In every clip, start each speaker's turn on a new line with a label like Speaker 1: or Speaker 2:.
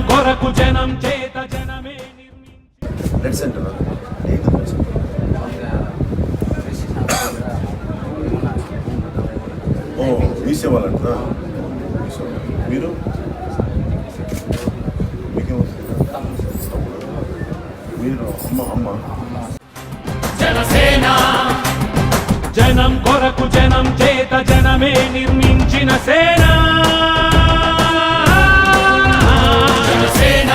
Speaker 1: కొరకు జనం చేత జనమే
Speaker 2: బ్లడ్ సెంటర్ మీసేవాళ్ళంట మీరు మీరు అమ్మ
Speaker 1: జనసేన జనం కొరకు జనం చేత జనమే నిర్మించిన సేన జనసేన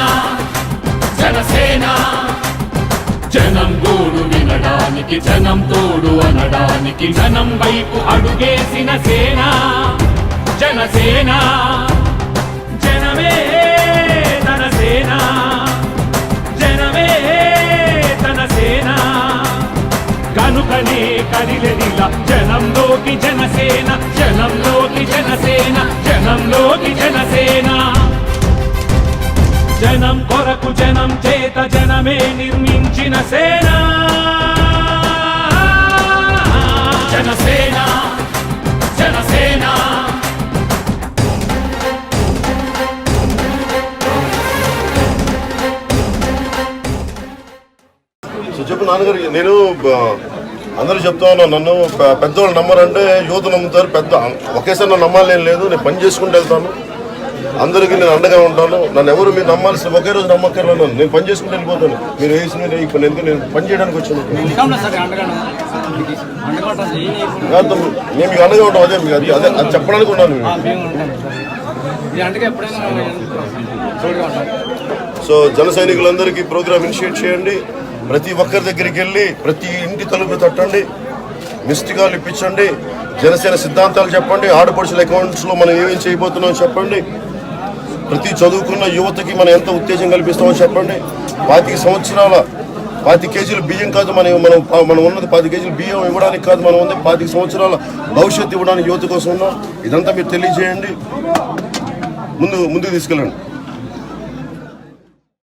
Speaker 1: జనసేన జనం గోడు వినడానికి జనం తోడు అనడానికి జనం వైపు అడుగేసిన సేన జనసేన జనమే తన సేన జనమే తన సేన కనుకనే కదిలెదిలా జనంలోకి జనసేన జనంలోకి జనసేన జనంలోకి జనసేన జనం కొరకు జనం చేత జనమే నిర్మించిన సేన జనసేన జనసేన
Speaker 2: చెప్పు నాన్నగారు. నేను అందరూ చెప్తా ఉన్నాను, నన్ను పెద్దవాళ్ళు నమ్మరంటే యువత నమ్ముతారు. పెద్ద ఒకేసారి నన్ను నమ్మాలేం లేదు. నేను పని చేసుకుంటూ వెళ్తాను, అందరికీ నేను అండగా ఉంటాను. నన్ను ఎవరు మీరు నమ్మాల్సిన ఒకే రోజు నమ్మక్కర్లేదు. నేను పని చేసుకుంటూ వెళ్ళిపోతాను. మీరు వేసిన ఇప్పుడు ఎందుకు నేను పని చేయడానికి వచ్చాను. మేము మీకు అండగా ఉంటాం. అదే మీకు అదే అది చెప్పడానికి ఉన్నాను. సో జన సైనికులందరికీ ప్రోగ్రామ్ ఇనిషియేట్ చేయండి. ప్రతి ఒక్కరి దగ్గరికి వెళ్ళి ప్రతి ఇంటి తలుపు తట్టండి, మిస్డ్ కాల్ ఇప్పించండి, జనసేన సిద్ధాంతాలు చెప్పండి, ఆడపడుచుల అకౌంట్స్లో మనం ఏమేమి చేయబోతున్నామో చెప్పండి. ప్రతి చదువుకున్న యువతకి మనం ఎంత ఉత్తేజం కల్పిస్తామో చెప్పండి. 25 సంవత్సరాల 25 కేజీలు బియ్యం కాదు మనం ఉన్నది 25 కేజీలు బియ్యం ఇవ్వడానికి కాదు, మనం ఉంది 25 సంవత్సరాల భవిష్యత్తు ఇవ్వడానికి యువత కోసం ఉన్నాం. ఇదంతా మీరు తెలియజేయండి, ముందుకు తీసుకెళ్ళండి.